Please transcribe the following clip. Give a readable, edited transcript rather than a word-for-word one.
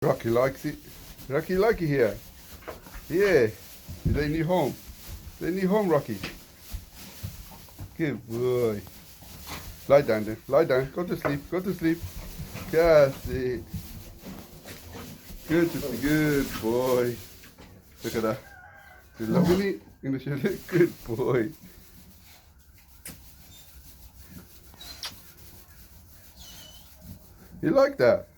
Rocky likes it. Rocky, you like it here? Yeah. Is that your new home? Is that your new home, Rocky? Good boy. Lie down then. Lie down. Go to sleep. Go to sleep. That's it. Good boy. Look at that. You loving it? In the shed. Good boy. You like that?